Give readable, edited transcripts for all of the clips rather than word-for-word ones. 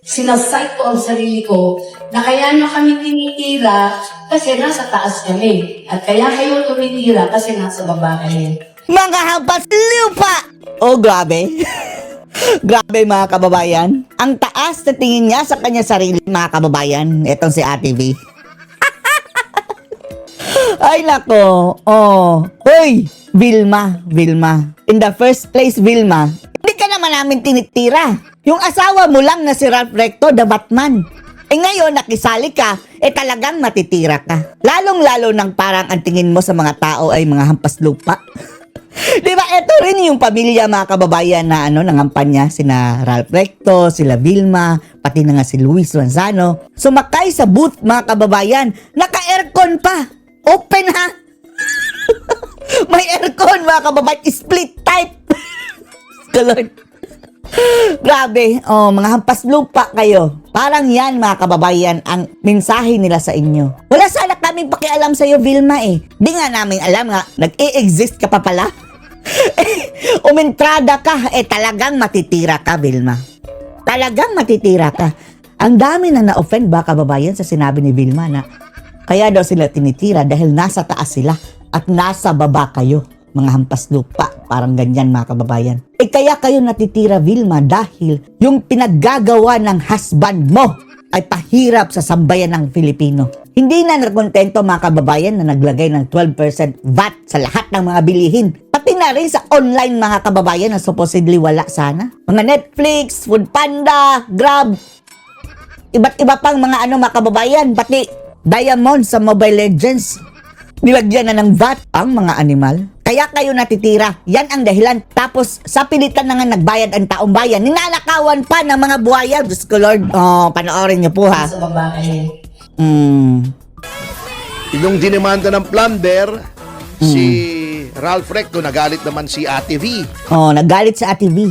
Sinasite ko ang sarili ko na kaya nyo kami tinitira kasi nasa taas kami. At kaya kayo tumitira kasi nasa baba kami. Mga hampas lupa! Oh, grabe. Grabe mga kababayan. Ang taas na tingin niya sa kanya sarili mga kababayan. Etong si Ate V. Ay nako. Oh. Hoy, Vilma. In the first place, Vilma, hindi ka naman namin tinitira. Yung asawa mo lang na si Ralph Recto, the Batman. Eh ngayon, nakisali ka, talagang matitira ka. Lalong-lalo nang parang ang tingin mo sa mga tao ay mga hampas lupa. Di ba, ito rin yung pamilya mga kababayan na nangampanya, sina Ralph Recto, sila Vilma, pati na nga si Luis Manzano. Sumakay sa booth mga kababayan, naka-aircon pa. Open ha? May aircon mga kababayan, split type. Kalord. Grabe, mga hampas lupa kayo. Parang yan mga kababayan ang mensahe nila sa inyo. Wala sana kaming pakialam sa iyo, Vilma eh. Di nga namin alam nga, nag-e-exist ka pa pala. Umentrada ka, talagang matitira ka, Vilma. Talagang matitira ka. Ang dami na na-offend ba kababayan sa sinabi ni Vilma na kaya daw sila tinitira dahil nasa taas sila at nasa baba kayo. Mga hampas lupa, parang ganyan mga kababayan. Kaya kayo natitira, Vilma, dahil yung pinaggagawa ng husband mo ay pahirap sa sambayan ng Filipino. Hindi na nakontento mga kababayan na naglagay ng 12% VAT sa lahat ng mga bilihin. Pati na rin sa online mga kababayan na supposedly wala sana. Mga Netflix, Foodpanda, Grab, iba't iba pang mga mga kababayan, pati Diamond sa Mobile Legends. Nilagyan na ng VAT ang mga animal. Kaya kayo natitira. Yan ang dahilan. Tapos, sa pilitan na nga nagbayad ang taong bayan, ninanakawan pa ng mga buhaya. Diyos ko Lord. Oh, panoorin niyo po ha. Nasa baba kami. Yung dinimanda ng plunder, si Ralph Recto, nagalit naman si Ate V. Oh, nagalit sa Ate V.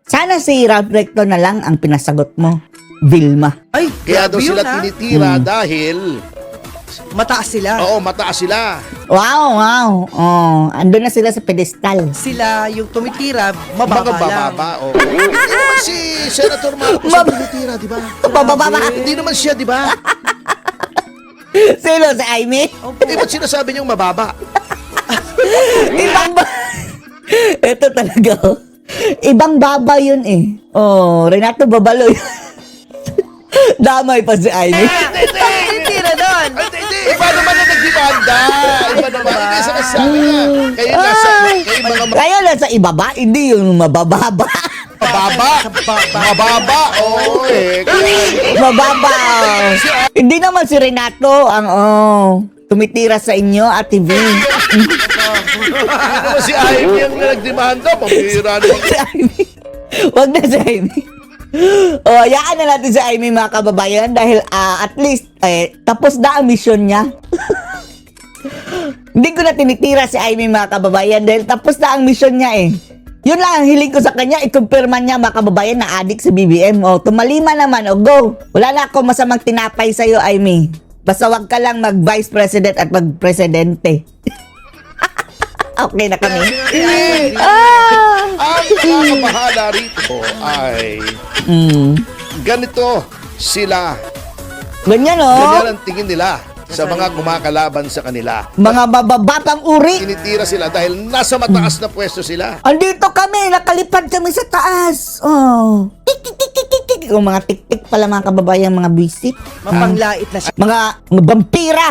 Sana si Ralph Recto na lang ang pinasagot mo, Vilma. Ay, Kaya daw grabe sila yun, ha? tinitira dahil, Mataas sila. oo, mataas sila. Wow. Oh, andun na sila sa pedestal. Sila yung tumitira, Mga mababa lang. bababa, oo. Hindi naman si Senator Marcos ang tinitira, di ba? Bababa. Hindi naman siya, di ba? Sino si Amy? Hindi ba't sinasabi niyong mababa? Ibang ba? Ito talaga. Ibang baba yun eh. Oh, Renato Babaloy. Damay pa si Amy. Tinitira doon. Hindi, iba naman na nagdimanda. Iba naman. Hindi sa kasabi nga. Kayo mga Kaya nasa ibaba, hindi yung mabababa. mababa. Mababa, oo eh. Mababa. Hindi naman si Renato ang tumitira sa inyo, Ate V. Hindi naman si Ivy ang nagdimanda. Pambira naman. Si Amy. Wag na si Amy. Hayaan na natin si Amy mga kababayan dahil at least tapos na ang mission niya. Hindi ko na tinitira si Amy mga kababayan dahil tapos na ang mission niya eh. Yun lang ang hiling ko sa kanya, i-confirman niya mga kababayan na adik sa BBM. Tumalima naman, go. Wala na ako masamang tinapay sa'yo, Amy. Basta wag ka lang mag-vice president at mag-presidente. Okay na kami. Ang nakakabahala rito ay ganito sila. Ganyan Ganyan ang tingin nila sa mga kumakalaban sa kanila. Mga bababatang uri. Tinitira sila dahil nasa mataas na pwesto sila. Andito kami, nakalipad kami sa taas. Tik, tik, tik, tik, tik, tik. Yung mga tik-tik pala mga kababayan, mga bisit. Mapanglait na siya. Mga vampira.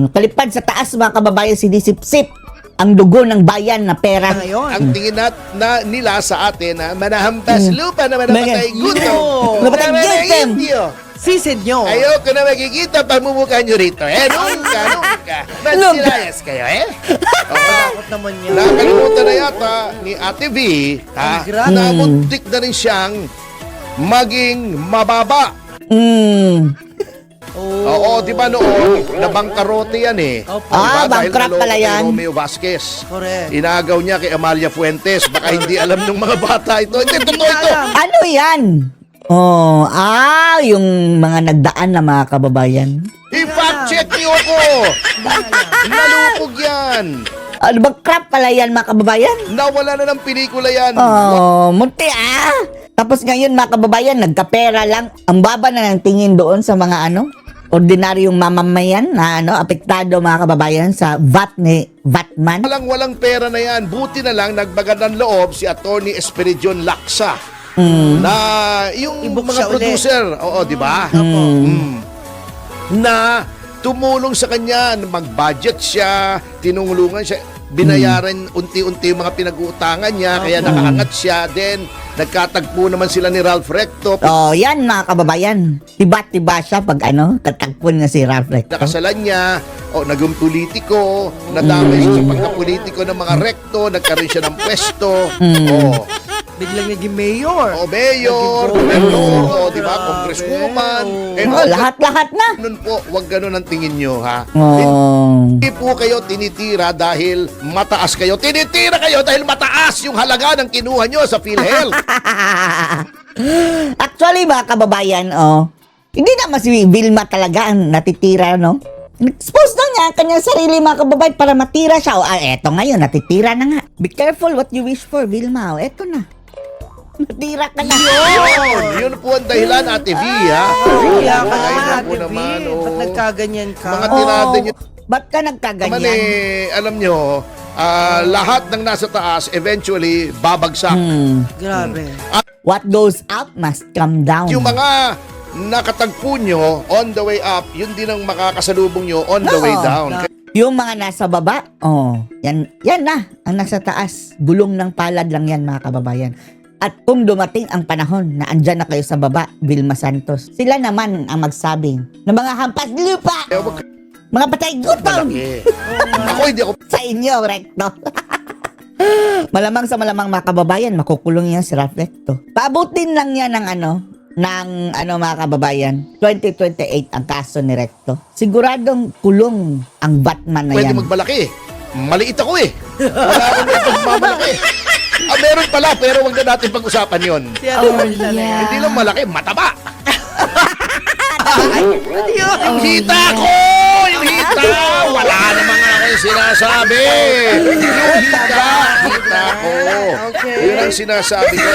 Kalipad sa taas mga kababayan, sinisip-sip ang dugo ng bayan na pera. Ngayon. Ang tingin nila sa atin na manahampas lupa na manamatay gutom. Namatay na gutom. indio. Sisid nyo. Ayoko na makikita pagmumukha nyo rito. Nunca. Ba't Nunca. silayas kayo, Oo. Takot naman yun. Nakalimutan na yata ni Ate V, Grabe. na muntik na rin siyang maging mababa. Oo, di ba noon, nabangkarote yan eh. Opo. Diba? Dahil bankrupt naloko pala kay yan. Romeo Vasquez. Correct. Inagaw niya kay Amalia Fuentes. Baka hindi alam ng mga bata ito. Hindi, totoo ito. Ano yan? Yung mga nagdaan na mga kababayan. I-fact check niyo ako. Nalupog yan. Ano bang crap pala yan, mga kababayan? Nawala na ng pelikula yan. Oh, munti Tapos ngayon, mga kababayan, nagkapera lang. Ang baba na ng tingin doon sa mga ordinaryong mamamayan na apektado, mga kababayan, sa VAT ni Vatman. Walang pera na yan. Buti na lang nagbagandang loob si Attorney Esperidion Laksa. Na yung I-book mga siya producer, oo, di ba? Na tumulong sa kanya, mag-budget siya, tinulungan siya, binayaran unti-unti yung mga pinag-uutangan niya, kaya nakaangat siya. Then, nagkatagpo naman sila ni Ralph Recto. Oh, yan, mga kababayan. Tiba-tiba siya pag tatagpon na si Ralph Recto. Nakasalan niya, naging politiko, nadamay siya sa pagka-politiko ng mga Recto, nagkaroon siya ng pwesto. Biglang naging mayor. Mayor, Naging gobernador, di ba, Grabe. congresswoman. Lahat-lahat na. Ganun po, wag ganun ang tingin nyo, ha? Oh. Hindi po kayo tinitira dahil mataas kayo. Tinitira kayo dahil mataas yung halaga ng kinuha nyo sa PhilHealth. Actually, mga kababayan, hindi naman si Vilma talaga ang natitira, no? Expose na niya ang kanyang sarili, mga kababayan, para matira siya. Eto ngayon, natitira na nga. Be careful what you wish for, Vilma. Eto na. Natira ka na. Yun po ang dahilan, Ate V, ha? Kaya ka Ay, na, naku Ate naman, V. Ba't nagkaganyan ka? Mga tirada nyo. Ba't ka Naman nagkaganyan? alam nyo, lahat ng nasa taas, eventually, babagsak. Grabe. What goes up must come down. Yung mga nakatagpo nyo on the way up, yun din ang makakasalubong nyo on the way down. Yung mga nasa baba, yan na, ang nasa taas. Gulong ng palad lang yan, mga kababayan. At kung dumating ang panahon na andyan na kayo sa baba, Vilma Santos, sila naman ang magsabi ng mga hampas lupa, Eh, wag mga patay gutom malaki. Ako hindi ako sa inyo, Recto. Malamang sa malamang, mga kababayan, makukulong yan si Ralph Recto. Paabutin lang yan ng mga kababayan, 2028 ang kaso ni Recto. Siguradong kulong ang Batman na pwede yan. magmalaki. Maliit ako eh. Wala akong may pagmamalaki. Meron pala, pero wag na natin pag-usapan yon. Hindi lang malaki, mataba. Yung hita ko! Yung hita! Wala naman ako yung sinasabi. Yung hita ko. Okay. Yun ang sinasabi ko.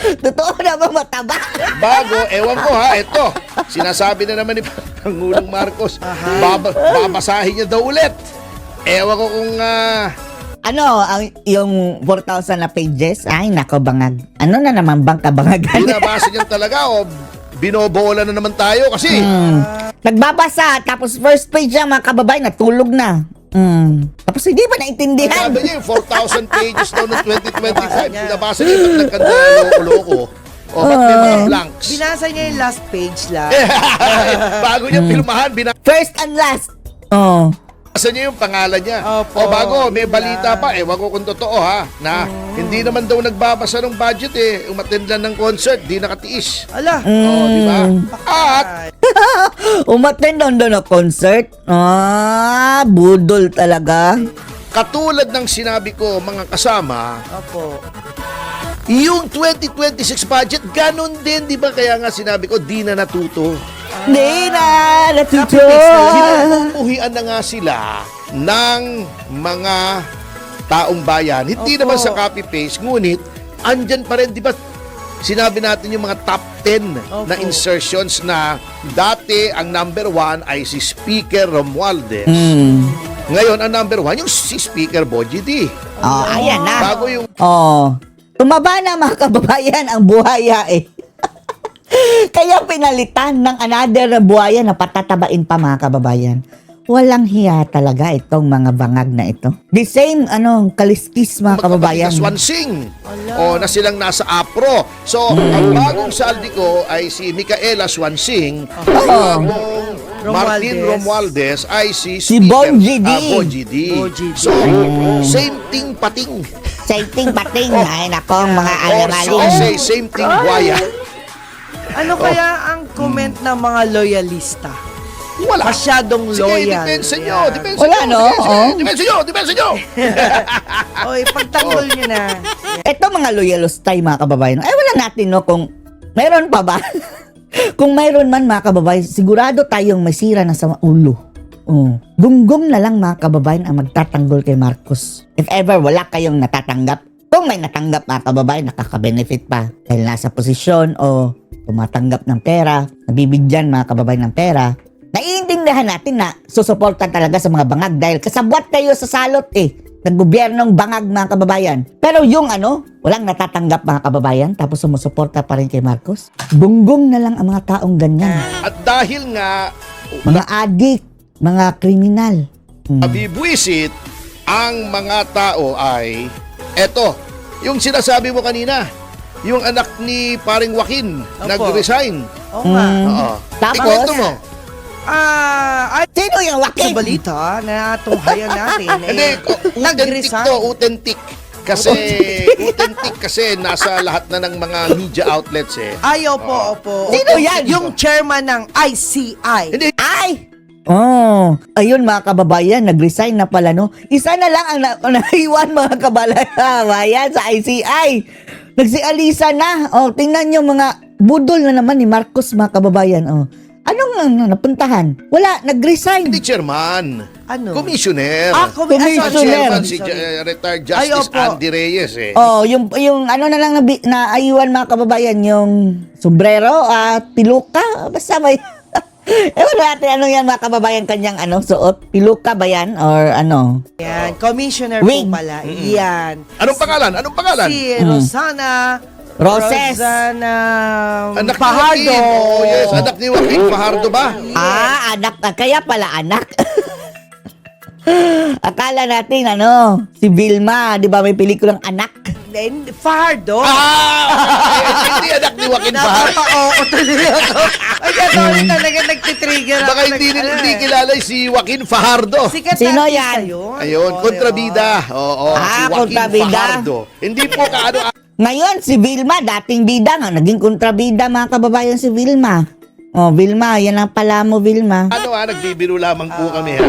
Totoo na ba mataba? Bago, ewan ko ha, ito. Sinasabi na naman ni Pangulong Marcos, babasahin niya daw ulit. Ewan ko kung yung 4,000 na pages? Ay, nako, bangag. Ano na naman bang kabangagan? binabasa niya talaga o binobola na naman tayo kasi Nagbabasa, tapos first page niya, mga kababayan, natulog na. Tapos hindi pa naintindihan. sabi niya yung 4,000 pages daw noong 2025. Binabasa niya yung nagkanda loko-loko. O ba't may mga blanks? Binasa niya yung last page lang. Bago niya pilmahan, First and last. binasa niya yung pangalan niya. Opo, O bago, may yun balita lang. pa, ewan ko kung totoo ha, na hindi naman daw nagbabasa ng budget umattend lang ng concert, di nakatiis. Ala. O, di ba? At Umattend doon na concert. Budol talaga. katulad ng sinabi ko, mga kasama, Opo. yung 2026 budget, ganun din, di ba? Kaya nga sinabi ko, di na natuto. Hindi na natuto. Uhian na nga sila ng mga taong bayan. Hindi Opo. naman sa copy-paste, ngunit andyan pa rin, di ba? Sinabi natin yung mga top 10 na Opo. insertions na dati ang number 1 ay si Speaker Romualdez. Ngayon, ang number 1, yung si Speaker Bogie D. Ayan na. Bago yung Tumaba na, mga kababayan, ang buhaya eh. Kaya pinalitan ng another na buhaya na patatabain pa, mga kababayan. Walang hiya talaga itong mga bangag na ito. The same, kaliskis, mga kababayan. Swansing. O na silang nasa APRO. So, ang bagong saldi ko ay si Micaela Swansing. Ang bagong Martin Romualdez ay si Speaker, Bogie D. Bogie D. Bogie D. So, same thing pating. Saiting pating. Ay, nako, mga Or alamaling. say same thing buhaya. Ano kaya ang comment ng mga loyalista? Wala. Masyadong Sige, loyal. depensa nyo. Yan. Depensa Wala, nyo. no? Depensa nyo. Oy, pagtanggol nyo na. Ito mga loyalistay, mga kababayan. Ay, wala natin, no, kung mayroon pa ba? Kung mayroon man, mga kababayan, sigurado tayong may sira na sa ulo. Gunggong na lang mga kababayan ang magtatanggol kay Marcos. If ever wala kayong natatanggap, kung may natanggap mga kababayan, nakaka-benefit pa dahil nasa posisyon o tumatanggap ng pera, nabibigyan mga kababayan ng pera, naiintindihan natin na susuporta talaga sa mga bangag dahil kasabwat kayo sa salot ng gobyernong bangag mga kababayan. Pero yung walang natatanggap mga kababayan tapos sumusuporta pa rin kay Marcos, bunggong na lang ang mga taong ganyan. At dahil nga Mga adik, mga kriminal. nabibwisit ang mga tao ay eto, yung sinasabi mo kanina, yung anak ni paring Joaquin Opo. nag-resign. Oo nga. Oo. Tapos? Ikwento mo. Ay, Sino yung sa Joaquin? balita na tunghayan natin. Hindi, authentic nag-resign. to, authentic. Kasi, authentic kasi nasa lahat na ng mga media outlets Ay, opo. Sino yan? Yung chairman ng ICI. Hindi, Ay! Ayun mga kababayan, nag-resign na pala, no? Isa na lang ang naiwan mga kababayan sa ICI. Nagsialisa na. Tingnan nyo mga budol na naman ni Marcos mga kababayan. Anong napuntahan? Wala, nag-resign. hindi chairman. Ano? Commissioner. Ah, Ang Commissioner. chairman si Sorry. retired Ay, Justice opo. Andy Reyes Yung ano na lang naiwan mga kababayan, yung sombrero at piluka. Basta may... Ewan natin ano yan mga kababayan kanyang suot. Piluka ba yan? Or ano? Yan, commissioner Wig. po pala. Yan. Anong pangalan? Anong pangalan? Si Rosana. Roses. Rosana Anak ni Fajardo. Joaquin. Oh, yes. Anak ni Joaquin Fajardo ba? Anak. Kaya pala anak. Akala natin si Vilma, di ba may pelikulang anak? Then, Fajardo. Hindi anak ni Joaquin Fajardo. Napapa-oo tuloy ako. Ay, gano'n talaga nagtitrigger ako. Baka hindi kilala si Joaquin Fajardo. Sikat Sino artista yan? yun. Ayun, Oo, kontrabida. Oo, si Joaquin kontrabida. Fajardo. Hindi po kaano. Ngayon, si Vilma, dating bida nga, naging kontrabida mga kababayan si Vilma. Vilma, yan ang pala mo, Vilma. Nagbibiro lamang po kami.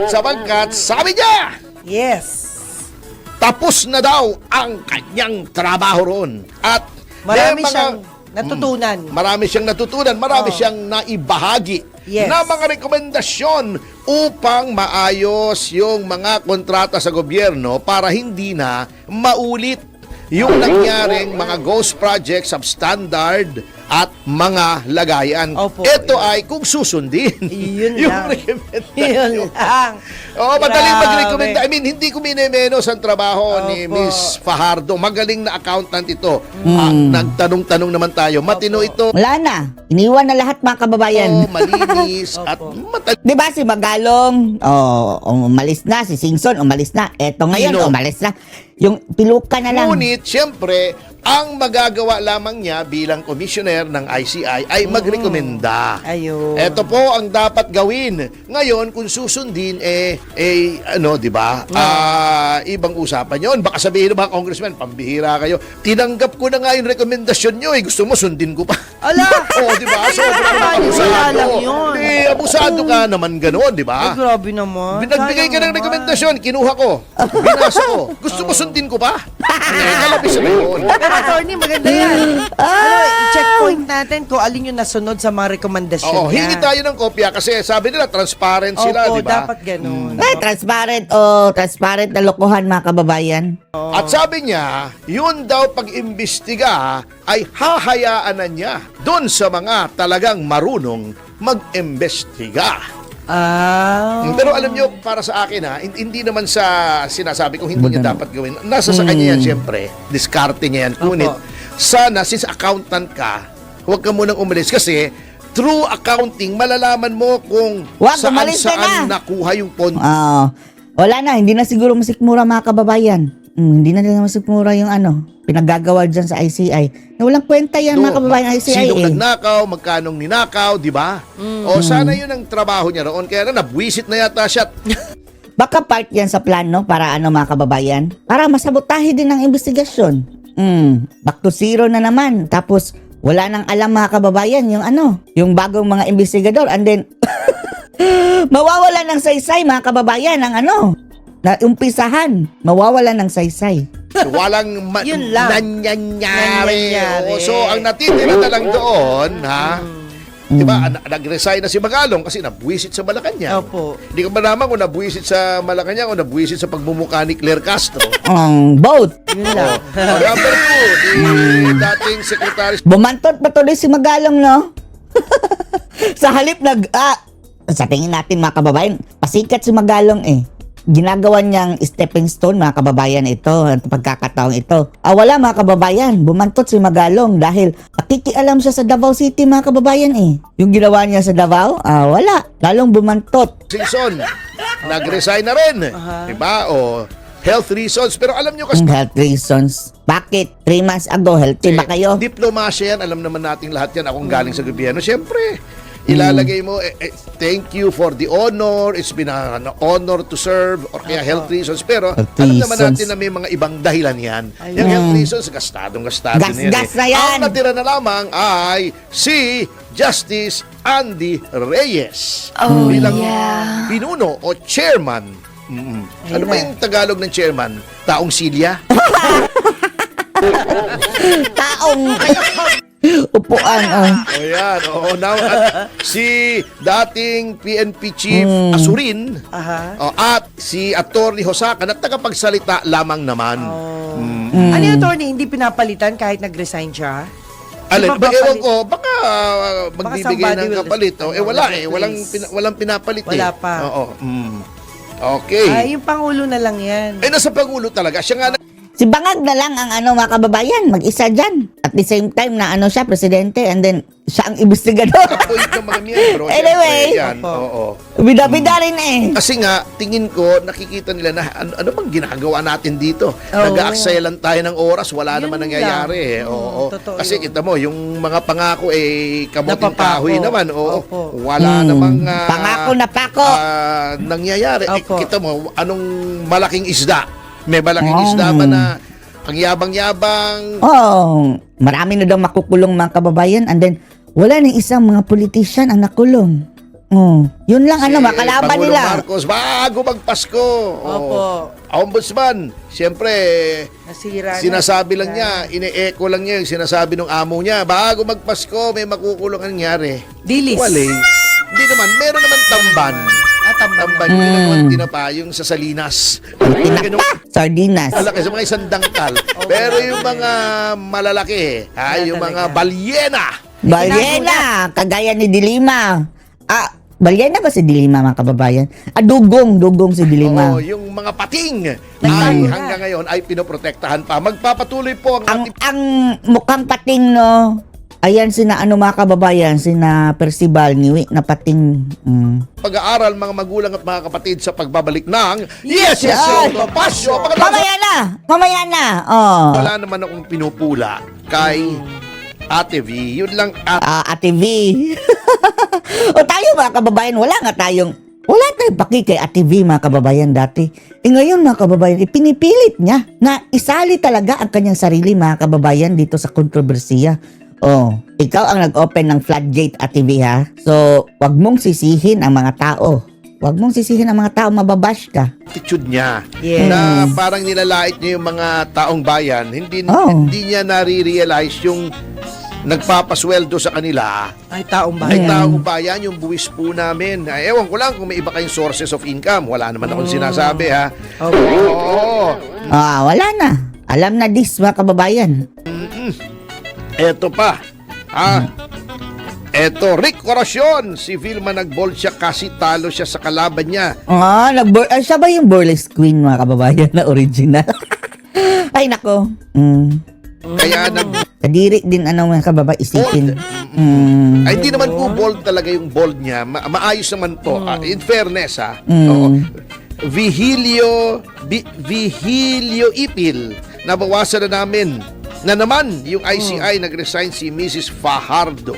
Sapagkat, sabi niya, Yes. tapos na daw ang kanyang trabaho roon. At Marami may mga- siyang natutunan. Marami siyang natutunan, marami Oh. siyang naibahagi Yes. na mga rekomendasyon upang maayos yung mga kontrata sa gobyerno para hindi na maulit yung nangyaring mga ghost projects, substandard at mga lagayan. Opo. Ito ay kung susundin Yun yung lang. rekomendasyon. Yun lang. Oo, madaling Grabe. mag-recommend. I mean, hindi ko minemenos ang trabaho ni Opo. Miss Fajardo. Magaling na accountant ito. Nagtanong-tanong naman tayo. Matino ito. Wala na. Iniwan na lahat mga kababayan. Malinis at Opo. matalino. Di ba si Magalong, umalis na. Si Singson, umalis na. Eto ngayon, Sino? umalis na. Yung piluka na lang. Ngunit, siyempre, ang magagawa lamang niya bilang commissioner ng ICI ay magrekomenda. Ayun. Ito po ang dapat gawin. Ngayon, kung susundin, di ba? Ibang usapan yon. Baka sabihin ng mga congressman, pambihira kayo. Tinanggap ko na nga yung rekomendasyon nyo. Gusto mo, sundin ko pa. Ala! Oo, di ba? Sobrang Wala abusado. lang yun. Abusado ka naman gano'n, di Ay, ba? grabe naman. Nagbigay ka Sayang ng naman. rekomendasyon, kinuha ko, binasa ko. Gusto mo sundin ko pa? Kalabis na yun. Pero attorney, maganda yan. I-checkpoint natin kung alin yung nasunod sa mga rekomendasyon Oo, niya. hingi tayo ng kopya kasi sabi nila transparent sila, Opo, di ba? dapat ganun. Transparent na lokohan mga kababayan. At sabi niya, yun daw pag-imbestiga ay hahayaan na niya doon sa mga talagang marunong mag-imbestiga. Pero alam niyo, para sa akin hindi naman sa sinasabi kong hindi niya dapat gawin. Nasa sa kanya yan, siyempre. Diskarte niya yan. Ngunit, sana, since accountant ka, huwag ka munang umalis kasi through accounting, malalaman mo kung Wag, umalis ka saan na. nakuha yung pondo. Wala na, hindi na siguro masikmura mga kababayan. Hindi na nila masikmura yung pinagagawa dyan sa ICI. Na walang kwenta yan mga kababayan ICI. Sinong nagnakaw, magkanong ninakaw, di ba? O sana yun ang trabaho niya roon. Kaya na, nabwisit na yata siya. Baka part yan sa plano para mga kababayan? Para masabotahe din ang investigasyon. Back to zero na naman. Tapos wala nang alam mga kababayan yung bagong mga investigador. And then, mawawala ng saysay mga kababayan ang na umpisahan. Mawawala ng saysay. Walang Yun lang. nangyayari. Nangyayari. So, ang natitira na lang doon, Di ba? Nag-resign na si Magalong kasi nabuwisit sa Malacanang. Opo. Hindi ka ba naman kung nabuwisit sa Malacanang o nabuwisit sa pagmumukha ni Claire Castro? Both. Yun lang. Number 2, di dating Secretary Bumantot pa tuloy si Magalong, no? Sa halip sa tingin natin mga kababayan, pasikat si Magalong eh. Ginagawa niyang stepping stone mga kababayan ito, at pagkakataong ito. Wala mga kababayan, bumantot si Magalong dahil nakikialam siya sa Davao City mga kababayan eh. Yung ginawa niya sa Davao, wala. Lalong bumantot. Season. Nag-resign na rin. Di ba? O health reasons. Pero alam nyo kasi, Health reasons. Bakit? 3 months ago, healthy ba kayo? diplomasya yan. Alam naman nating lahat yan. Akong galing sa gobyerno. Siyempre, ilalagay mo, thank you for the honor. It's been an honor to serve. Or kaya health reasons. Pero Health alam naman reasons. natin na may mga ibang dahilan yan. Yung health reasons, gastadong-gastado na yan. Gas na yan. Ang natira na lamang ay si Justice Andy Reyes. Bilang pinuno o chairman. Ano ba yung Tagalog ng chairman? Taong silya? Taong upuan. O yan. Oo, now, at si dating PNP Chief Asurin at si Attorney Hosaka na tagapagsalita lamang naman. Ano yung attorney, hindi pinapalitan kahit nag-resign siya? Alin, Di ba ewan papalit- ko, baka magbibigay somebody ng will kapalit. Wala eh. replace. Walang pinapalit eh. Wala pa. Oo. Okay. Ay, yung Pangulo na lang yan. Nasa Pangulo talaga. Siya nga Si Bangag na lang ang mga kababayan, mag-isa dyan. At the same time na siya, presidente, and then siya ang investigador. nakapoint ng mga miyembro. Anyway. Siyempre, yan. Opo. Oo. Bida-bida rin eh. Kasi nga, tingin ko, nakikita nila na ano bang ginagawa natin dito? Nag-aaksaya lang tayo ng oras, wala Yun naman lang. nangyayari eh. Oo. Totoo Kasi yun. kita mo, yung mga pangako kamuting Napapako. kahoy naman. Oo. Opo. Wala namang Pangako na pako. nangyayari. Opo. Kita mo, anong malaking isda? May malaking isda ba na ang yabang-yabang? Marami na daw makukulong mga kababayan, and then wala nang isang mga politician ang nakulong. Yun lang makalaban Pangulong nila. Marcos, bago magpasko. Opo. Ombudsman, siyempre, Nasira na. sinasabi lang niya, ine-echo lang niya yung sinasabi ng amo niya, bago magpasko, may makukulong ang nangyari. Dilis. Wala. Hindi naman, meron naman tamban. Tamban, yung ginagawa tinapa, yung sa Salinas. Sardinas. Malaki sa mga isang dangkal. Pero yung mga malalaki, yung mga balyena. Balyena, kagaya ni Dilima. Balyena ba si Dilima mga kababayan? Dugong si Dilima. Oo, yung mga pating ay hanggang ngayon ay pinoprotektahan pa. Magpapatuloy po ang ating Ang mukhang pating, no? Ayan sina mga kababayan, sina Percival, niwi na pating. pag-aaral mga magulang at mga kapatid sa pagbabalik ng Yes, Yes, Show! Pasyo! Mamaya na. Wala naman akong pinupula kay Ate V. Yun lang at Ate V. O tayo mga kababayan, wala tayong paki kay Ate V mga kababayan dati. Ngayon mga kababayan, ipinipilit niya na isali talaga ang kanyang sarili mga kababayan dito sa kontrobersiya. Ikaw ang nag-open ng floodgate, Ate V, ha? So, wag mong sisihin ang mga tao. Wag mong sisihin ang mga tao, mababash ka. attitude niya Yes. na parang nilalait niya yung mga taong bayan. Hindi niya nare-realize yung nagpapasweldo sa kanila Ay, taong ay bayan. taong bayan, yung buwis po namin. Ewan ko lang kung may iba kayong sources of income. Wala naman akong sinasabi, ha? Oo. Wala na. Alam na this, mga kababayan. Eto pa. Eto, Rick Corazon. Si Vilma nag-bold siya kasi talo siya sa kalaban niya. Siya ba yung burlesque queen, mga kababayan, na original? Ay, nako. Kaya Kadiri din mga kababayan, isipin. Ay, hindi naman po bold talaga yung bold niya. Maayos naman po. In fairness, ha? Vigilio Ipil. Nabawasan na naman yung ICI. Nag-resign si Mrs. Fajardo.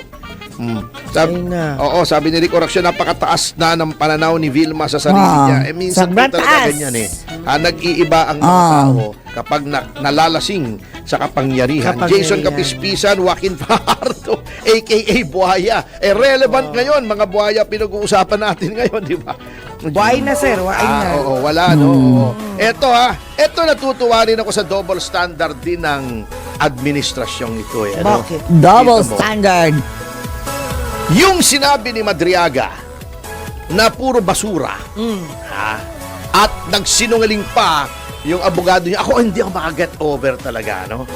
Sabi ni Rick Corazon, napakataas na ng pananaw ni Vilma sa sarili niya. Minsan po sobrang talaga taas. ganyan eh. Nag-iiba ang mga tao kapag nalalasing sa kapangyarihan. Jason Kapispisan, Joaquin Fajardo, a.k.a. Buhaya. Relevant ngayon, mga buhaya pinag-uusapan natin ngayon, di ba? Buhay na, sir. Buhay na. Oo, wala, no? Eto, eto natutuwa rin ako sa double standard din ng administrasyong ito. Bakit? Double Kita mo. standard. Yung sinabi ni Madriaga na puro basura, at nagsinungaling pa yung abogado niya, hindi ako makaget over talaga, no?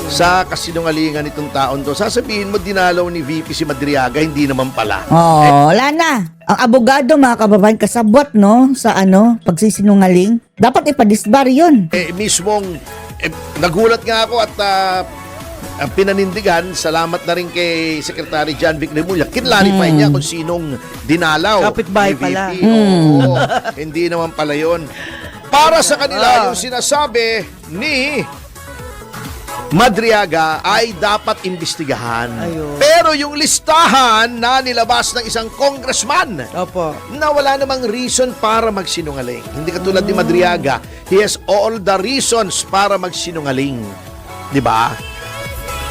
Sa kasinungalingan nitong taon to. Sasabihin mo, dinalaw ni VP si Madriaga, hindi naman pala. Wala na. Ang abogado, mga kababayan, kasabwat, no? Sa pagsisinungaling. Dapat ipadisbar yun. Mismong, nagulat nga ako at ang pinanindigan, salamat na rin kay Secretary John Vic Remulla. Kinlarify niya kung sinong dinalaw. Kapitbahay ni VP. pala. Oo, hindi naman pala yun. Para sa kanila, yung sinasabi ni Madriaga ay dapat imbestigahan. Ayun. Pero yung listahan na nilabas ng isang congressman Opo. na wala namang reason para magsinungaling. Hindi katulad ni Madriaga, he has all the reasons para magsinungaling. 'Di ba?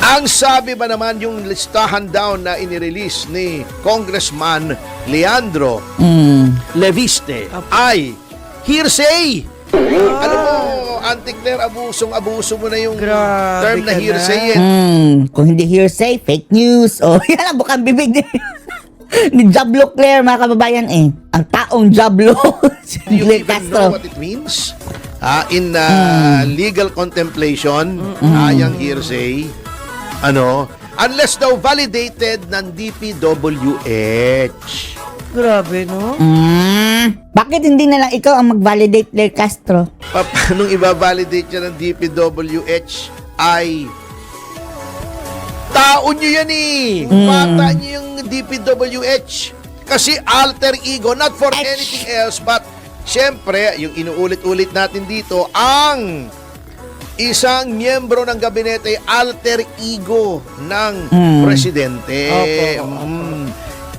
Ang sabi ba naman yung listahan daw na inirelease ni Congressman Leandro Leviste ay hearsay. Alam mo, Auntie Claire, abuso mo na yung Grabe term na ka hearsay. Kung hindi hearsay, fake news. Yan ang bukang bibig ni Jablo Claire, mga kababayan Ang taong Jablo. Si Do you Claire even know Castro. what it means? In legal contemplation, yung hearsay, unless daw validated ng DPWH. Grabe, no? Bakit hindi na lang ikaw ang mag-validate, Claire Castro? Paano i-validate yan ng DPWH ay tao nyo yan Bata nyo yung DPWH. Kasi alter ego, not for anything else, but syempre, yung inuulit-ulit natin dito, ang isang miyembro ng gabinete alter ego ng presidente.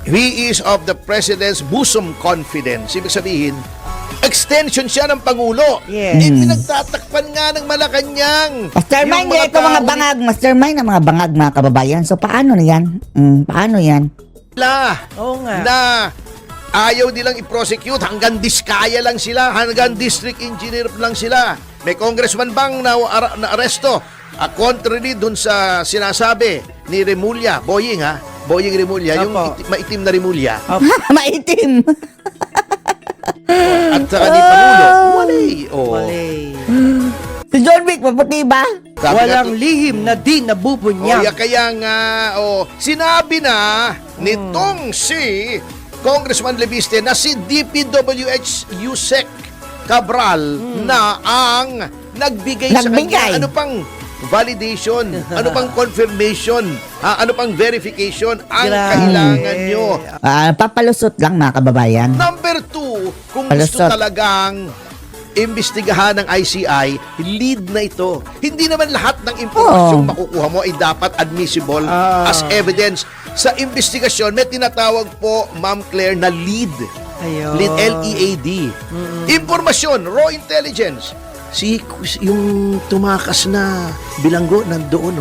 He is of the president's bosom confidence. Ibig sabihin, extension siya ng Pangulo. Yes. Pinagtatakpan nga ng Malacanang. Mastermind Yung nila ito mga tao bangag. Mastermind ng mga bangag, mga kababayan. So, paano na yan? Paano yan? nila Oo nga. na ayaw nilang i-prosecute, hanggang diskaya lang sila, hanggang district engineer lang sila. May congressman bang na aresto? Contrary dun sa sinasabi ni Remulla, Boying Remulla, yung Apo. maitim na Remulla, Maitim. at saka ni Pangulo, Walay. Si John Wick, maputi ba? Walang lihim na di nabubunyag. Kaya nga, sinabi na nitong si Congressman Leviste na si DPWH Yusek Cabral na ang nagbigay sa kanya. Ano pang validation, ano pang confirmation, ano pang verification ang Grabe. kailangan nyo. Papalusot lang, mga kababayan. Number 2, kung gusto Palusot. talagang imbestigahan ng ICI, lead na ito. Hindi naman lahat ng impormasyon makukuha mo ay dapat admissible as evidence. Sa investigasyon, may tinatawag po, Ma'am Claire, na lead. Ayun. Lead, L-E-A-D. Impormasyon, raw intelligence. Yung tumakas na bilanggo nandoon,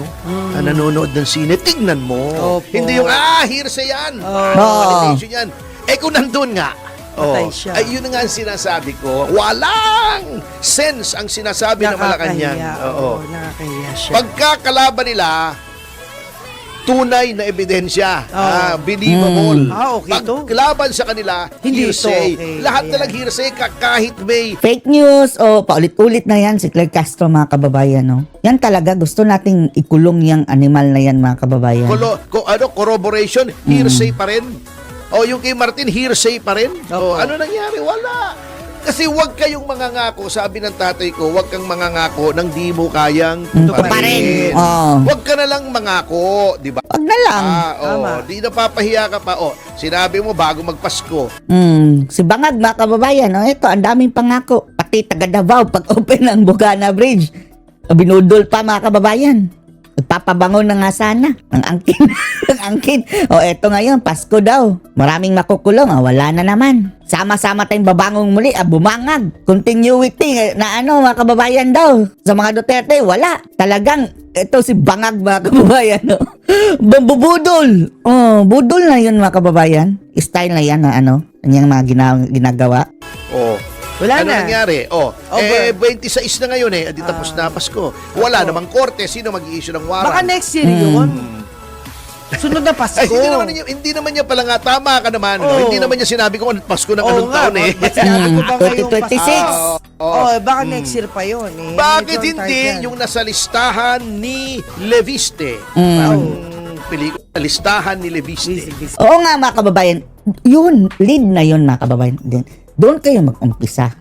nanonood ng sine, tignan mo. Opo. Hindi yung, hearsay yan. Oo. Validation yan. Kung nandun nga, Patay siya. ay yun nga ang sinasabi ko, walang sense ang sinasabi ng Malacanang. Nakakahiya siya. Pagkakalaban nila, tunay na ebidensya, believable. Okay to. Paglaban sa kanila, Hindi hearsay. ito, okay. Lahat na Ayan. lang hearsay kahit may Fake news o paulit-ulit na yan si Claire Castro, mga kababayan. No? Yan talaga, gusto nating ikulong yung animal na yan, mga kababayan. corroboration, hearsay pa rin. O yung kay Martin, hearsay pa rin. Opo. Ano nangyari? Wala. Kasi wag kayong mangangako, sabi ng tatay ko, wag kang mangangako nang di mo kayang Tuparin. Oo. Wag ka na lang mangako, di ba? Wag na lang. Tama. Di napapahiya ka pa. Sinabi mo bago magpasko. Si Bangag, mga kababayan, ito, ang daming pangako. Pati taga Davao, pag open ng Bugana Bridge, binudol pa, mga kababayan. Nagpapabango na nga sana ng angkin. ng angkin. Eto ngayon, Pasko daw. Maraming makukulong. Wala na naman. Sama-sama tayong babangong muli. Bumangag. Continuity na mga kababayan daw. Sa mga Duterte, wala. Talagang, ito si Bangag, mga kababayan. Bubudol. Budol na yun, mga kababayan. Style na yan na kanyang mga ginagawa. Wala Ano na. nangyari? 26 na ngayon Di tapos na Pasko. Wala Opo. namang korte. Sino mag-i-issue ng warrant? Baka next year yun. Sunod na Pasko. Ay, hindi naman niya pala nga, tama ka naman. No? Oo. Hindi naman niya sinabi kung anong Pasko ng Oo anong nga, taon eh. ba't sinabi ko ba ngayong 2026? Pasko? Oo. Baka next year pa yun eh. Bakit Medyo hindi ang tight yung nasa listahan ni Leviste? Mm. Ang pelikula, listahan ni Leviste. yan. Oo nga mga kababayan, yun, lead na yun mga kababayan. Doon kayo mag-umpisa.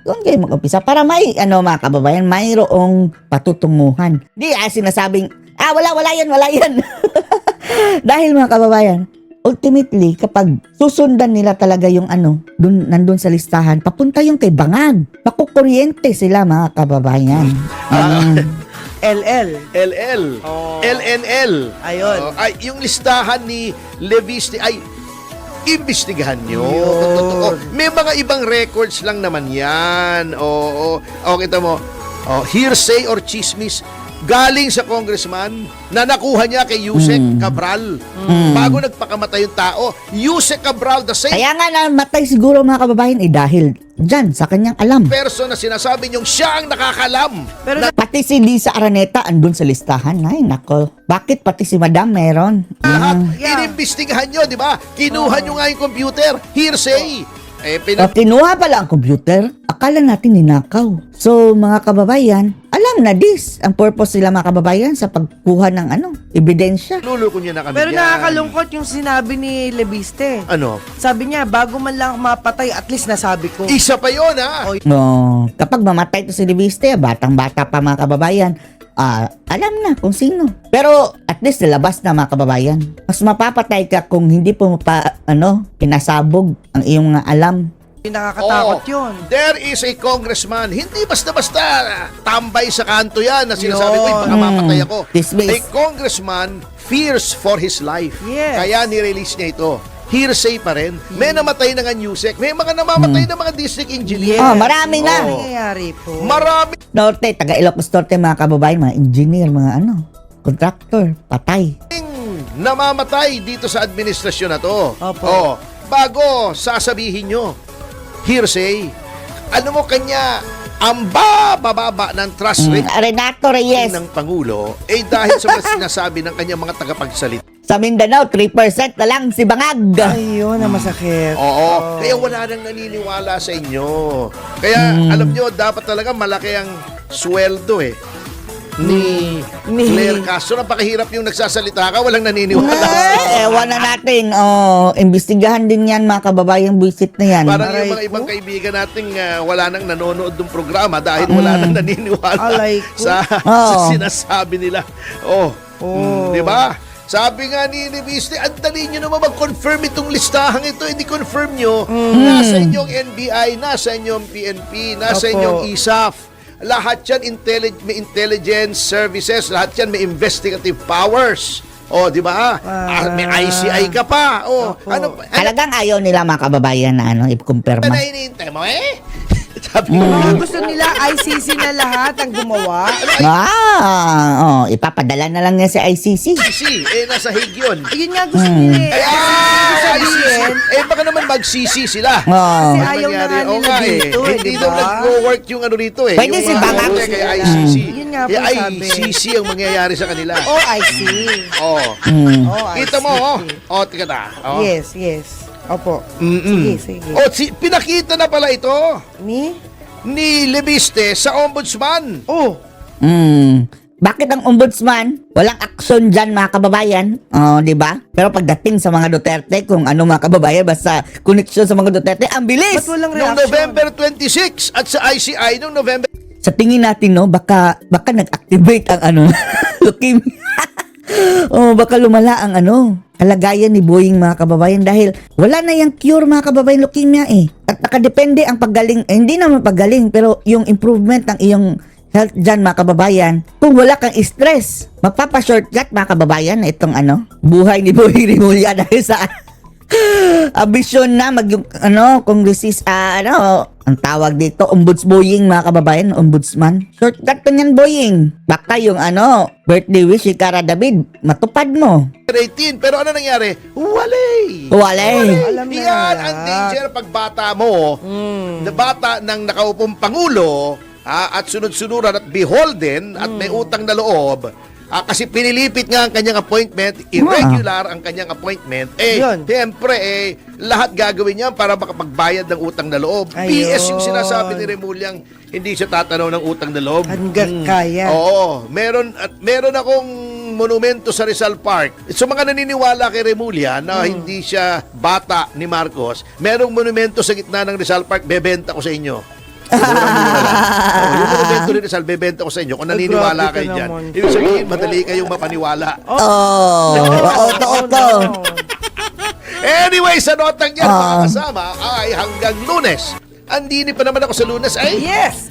Doon kayo mag-umpisa para may, mga kababayan, mayroong patutunguhan. Di sinasabing, wala yan. Dahil mga kababayan, ultimately, kapag susundan nila talaga yung nandun sa listahan, papunta yung kay Bangag. Makukuryente sila mga kababayan. LL. LL. Oh. LNL. Ayun. Ay, yung listahan ni Leviste ay imbestigahan nyo. Yun. Totoo. May mga ibang records lang naman yan. Oo. Kita mo. Hearsay or chismis galing sa congressman na nakuha niya kay Yusek Cabral. Bago nagpakamatay yung tao. Yusek Cabral, the same Kaya nga namatay siguro mga kababayan dahil dyan sa kanyang alam. person na sinasabi niyong siya ang nakakalam. Pero Pati si Lisa Araneta andun sa listahan. Ay, nako. Bakit pati si Madam meron? Lahat, Yeah. inimbestigahan nyo, di ba? Kinuha nyo nga yung computer. Hearsay. Kinuha pala ang computer. Akala natin ninakaw. So, mga kababayan, alam na this. Ang purpose nila mga kababayan sa pagkuha ng ebidensya. Luloko nyo na kami Pero yan. nakakalungkot yung sinabi ni Leviste. Ano? Sabi niya, bago man lang ako mapatay, at least nasabi ko. Isa pa yun, ha? Oh, No, kapag mamatay to si Leviste, batang-bata pa mga kababayan, alam na kung sino. Pero at least nalabas na mga kababayan. Mas mapapatay ka kung hindi po pinasabog ang iyong mga alam. nakakatakot yun. There is a congressman. Hindi basta-basta tambay sa kanto yan na sinasabi ko, Yun. baka mapatay ako. Dismiss. A congressman fears for his life. Yes. Kaya nirelease niya ito. Hearsay pa rin. May namatay na nga Newsec. May mga namamatay na mga district engineer. Yes. Marami na. Ano nangyayari po? Marami. Norte, taga Ilocos Norte mga kababayan, mga engineer, mga contractor, patay. Namamatay dito sa administrasyon na to. Opo. Bago sasabihin nyo, hearsay, ano mo kanya, ang bababa ng trust rate Renato Reyes, ng Pangulo, dahil sa mga sinasabi ng kanyang mga tagapagsalita. sa Mindanao, 3% na lang si Bangag. Ayun, na masakit. Oo, kaya wala nang naniniwala sa inyo. Kaya alam nyo, dapat talaga malaki ang sweldo ni Claire Castro. Napakahirap yung nagsasalita ka, walang naniniwala. Ewan na natin. Imbestigahan din yan mga kababayang buisit na yan. Parang yung Aray mga ko. ibang kaibigan nating wala nang nanonood ng programa dahil wala nang naniniwala Alay ko. sa sinasabi nila. Di ba? Sabi nga ni Viste, ang dali nyo naman mag-confirm itong listahang ito. Hindi confirm nyo. Nasa inyong NBI, nasa inyong PNP, nasa Opo. inyong ISAF. Lahat yan may intelligence services, lahat yan may investigative powers. Di ba? May ICI ka pa. Opo. Ano Talagang ayaw nila mga kababayan na i-kumpirma. na hinihintay mo Sabi ko, Gusto nila ICC na lahat ang gumawa. Ipapadala na lang niya sa ICC. ICC, nasa Hague yun. Ayun nga gusto nila eh. ICC. sabihin, Baka naman mag-CC sila. Kasi Ano ayaw na nangyari? nga Oo nila dito eh, Hindi di daw ba? nag-work yung rito Pwede Yung si Bangag. Kaya ICC. Yun nga po Kaya sabi. ICC ang mangyayari sa kanila. Oh, I see. Oh. Oh, I Kita mo, see. tika na. Oh. Yes, yes. Opo. Mm-mm. Sige. Pinakita na pala ito ni Leviste sa ombudsman. Oh, Bakit ang ombudsman? Walang aksyon dyan mga kababayan. Di ba? Pero pagdating sa mga Duterte, kung ano mga kababayan, basta koneksyon sa mga Duterte, ang bilis! ba't walang Noong reaction? November 26 at sa ICI noong November Sa tingin natin, baka nag-activate ang leukemia. Baka lumala ang kalagayan ni Boying mga kababayan dahil wala na yung cure mga kababayan leukemia At nakadepende ang paggaling, hindi naman paggaling, pero yung improvement ng iyong health dyan mga kababayan, kung wala kang stress, magpapa-shortcut mga kababayan na itong buhay ni Boying Rimulya dahil sa ambisyon na kongresis, ang tawag dito, ombudsboying mga kababayan, ombudsman. Shortcut pa niyan, Boying. Baka yung birthday wish si Cara David, matupad mo. 18. Pero ano nangyari? Walay! Walay. Alam na Yan yan. ang danger pag bata mo, na bata ng nakaupong Pangulo, at sunod-sunuran at beholden at may utang na loob, Kasi pinilipit nga ang kanyang appointment, irregular ang kanyang appointment. Yun. Siyempre, lahat gagawin niya para makapagbayad ng utang na loob. Ayun. BS yung sinasabi ni Remulyang hindi siya tatanaw ng utang na loob. Hanggat kaya. Oo. Meron akong monumento sa Rizal Park. So mga naniniwala kay Remulla na hindi siya bata ni Marcos, merong monumento sa gitna ng Rizal Park, bebenta ko sa inyo. Murang-mura lang. Yung monumento ni Rizal, bebenta ko sa inyo. Kung naniniwala grabe ka kayo dyan, naman. ibig sabihin, madali kayong mapaniwala. Oto. Anyway, sa notang yan, mga kasama, ay hanggang Lunes. Andini pa naman ako sa Lunes, Yes!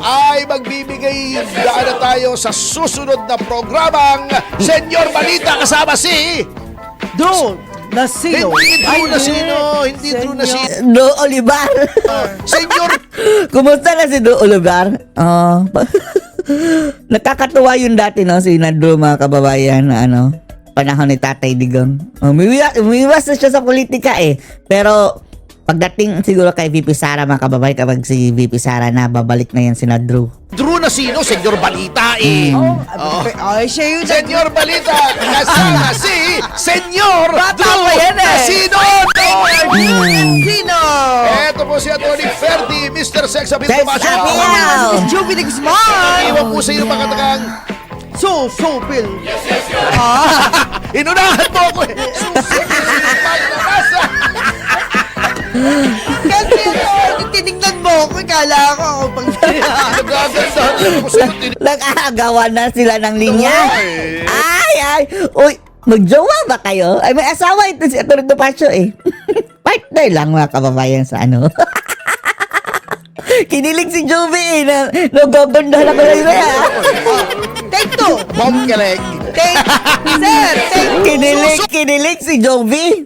ay magbibigay daan na tayo sa susunod na programang Senyor Balita kasama si Doon! Nasino? Hindi true na sino. Do Olivar. Senyor Kumusta na si Do Olivar? Nakakatuwa yun dati, no? Si Nadro, mga kababayan, na panahon ni Tatay Digong. Umiwas na siya sa politika Pero pagdating siguro kay VP Sara, mga kababayan, kapag si VP Sara na, babalik na yan si Nadro. True na sino? Senyor Balita Ay, siya yun. Senyor Balita kasama si Senyor Bata pa yan Sino? Sino? Eto po si Atty. Ferdy, Mr. Sex Appeal Sex Tomasio. Appeal! Joby de Guzman! Iwan po sa iyo mga tagang Supil! inunahan mo ako Kasi tinignan mo ako, kala ko ako pag Nagagandahan ko sa iyo. Nag-aagawan na sila ng linya. Ay. Ay! Uy, magjowa ba kayo? Ay, may asawa ito si Atty. Topacio Partner lang, mga kababayan, sa Kinilig si Joby na nagagandahan ako na yun Take two! Bomb galing. Sir, take Kinilig si Joby.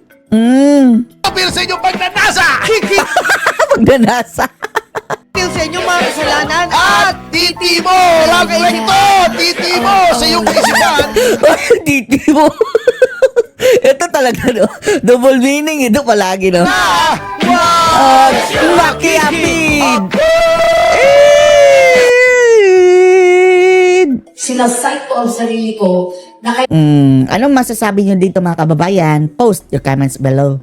Appeal sa inyong pagnanasa. Magdanasa. two sa inyo mga kasalanan At titi mo, Recto, titi mo sa iyong kaisipan. Titi mo. Ito talaga, no? Double meaning, ito palagi, no? Makiapid! Sinasite ko ang sarili ko na Anong masasabi nyo dito, mga kababayan? Post your comments below.